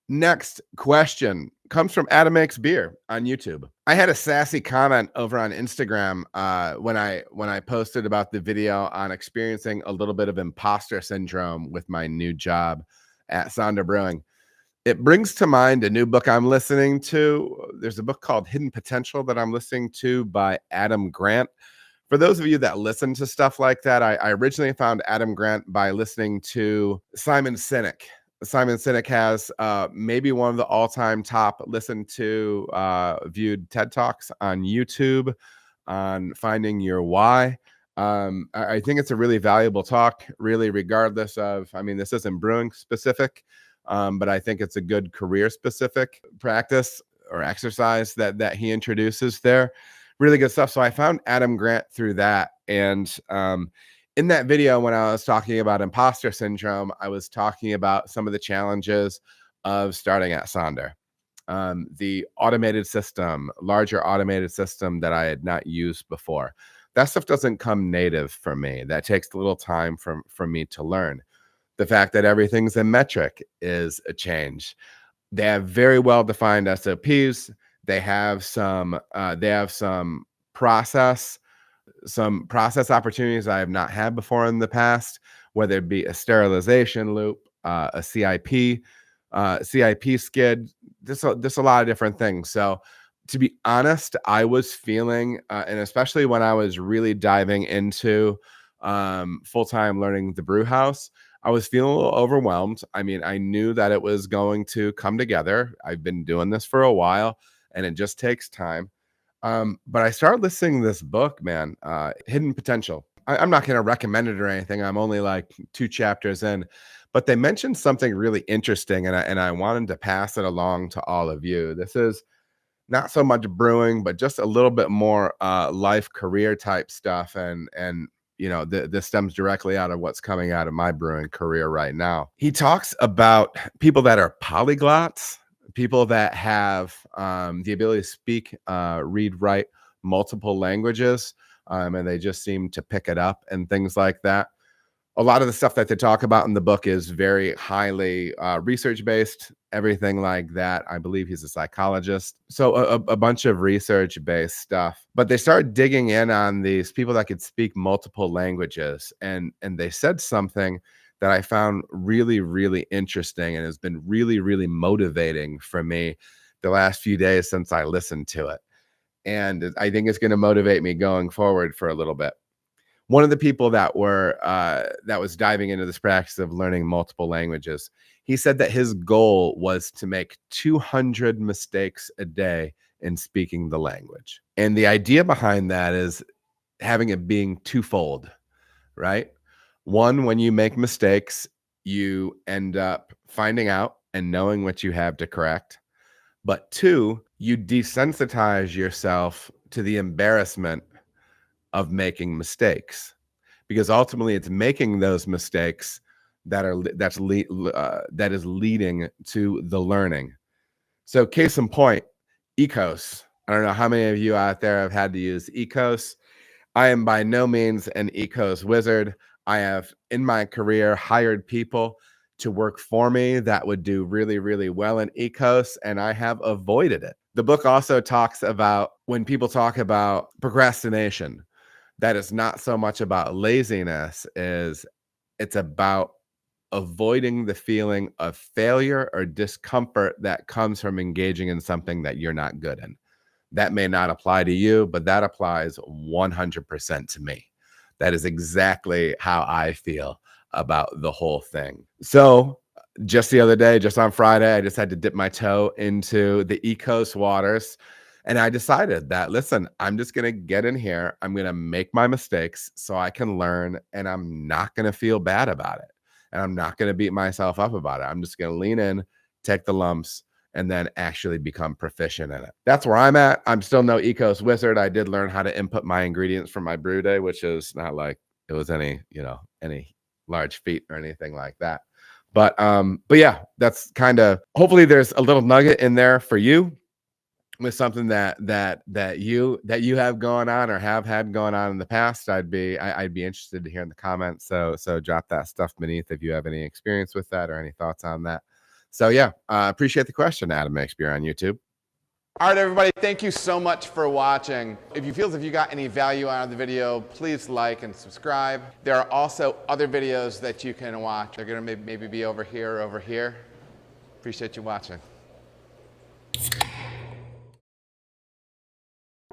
Next question comes from Adam Makes Beer on YouTube. I had a sassy comment over on Instagram when I posted about the video on experiencing a little bit of imposter syndrome with my new job at Sonder Brewing. It brings to mind a new book I'm listening to. There's a book called Hidden Potential that I'm listening to by Adam Grant. For those of you that listen to stuff like that, I originally found Adam Grant by listening to Simon Sinek. Simon Sinek has maybe one of the all-time top listened to viewed TED Talks on YouTube on finding your why. I think it's a really valuable talk, really, regardless of, I mean, this isn't brewing specific, but I think it's a good career specific practice or exercise that he introduces there. Really good stuff. So I found Adam Grant through that. And in that video, when I was talking about imposter syndrome, I was talking about some of the challenges of starting at Sonder. The automated system, larger automated system that I had not used before. That stuff doesn't come native for me. That takes a little time for me to learn. The fact that everything's a metric is a change. They have very well-defined SOPs. They have some process opportunities I have not had before in the past, whether it be a sterilization loop, a CIP skid, just a lot of different things. So to be honest, I was feeling, and especially when I was really diving into full-time learning the brew house, I was feeling a little overwhelmed. I mean, I knew that it was going to come together. I've been doing this for a while, and it just takes time. But I started listening to this book, man, Hidden Potential. I'm not going to recommend it or anything. I'm only like 2 chapters in, but they mentioned something really interesting, and I wanted to pass it along to all of you. This is not so much brewing, but just a little bit more life career type stuff. And you know, this stems directly out of what's coming out of my brewing career right now. He talks about people that are polyglots, people that have the ability to speak, read, write multiple languages, and they just seem to pick it up and things like that. A lot of the stuff that they talk about in the book is very highly research-based, everything like that. I believe he's a psychologist. So a bunch of research-based stuff. But they started digging in on these people that could speak multiple languages. And they said something that I found really, really interesting and has been really, really motivating for me the last few days since I listened to it. And I think it's going to motivate me going forward for a little bit. One of the people that was diving into this practice of learning multiple languages, he said that his goal was to make 200 mistakes a day in speaking the language. And the idea behind that is having it being twofold, right? One, when you make mistakes, you end up finding out and knowing what you have to correct. But 2, you desensitize yourself to the embarrassment of making mistakes, because ultimately it's making those mistakes that is leading to the learning. So case in point, ECOS. I don't know how many of you out there have had to use ECOS. I am by no means an ECOS wizard. I have in my career hired people to work for me that would do really, really well in ECOS, and I have avoided it. The book also talks about when people talk about procrastination, that is not so much about laziness, it's about avoiding the feeling of failure or discomfort that comes from engaging in something that you're not good in. That may not apply to you, but that applies 100% to me. That is exactly how I feel about the whole thing. So just the other day, just on Friday, I just had to dip my toe into the ECOS waters. And I decided that, listen, I'm just going to get in here. I'm going to make my mistakes so I can learn, and I'm not going to feel bad about it. And I'm not going to beat myself up about it. I'm just going to lean in, take the lumps, and then actually become proficient in it. That's where I'm at. I'm still no ECOS wizard. I did learn how to input my ingredients for my brew day, which is not like it was any large feat or anything like that. But yeah, that's kind of, hopefully there's a little nugget in there for you with something that you have going on or have had going on in the past. I'd be interested to hear in the comments. So drop that stuff beneath if you have any experience with that or any thoughts on that. So yeah, appreciate the question, Adam Makes Beer on YouTube. All right, everybody, thank you so much for watching. If you feel as if you got any value out of the video, please like and subscribe. There are also other videos that you can watch. They're gonna maybe be over here or over here. Appreciate you watching.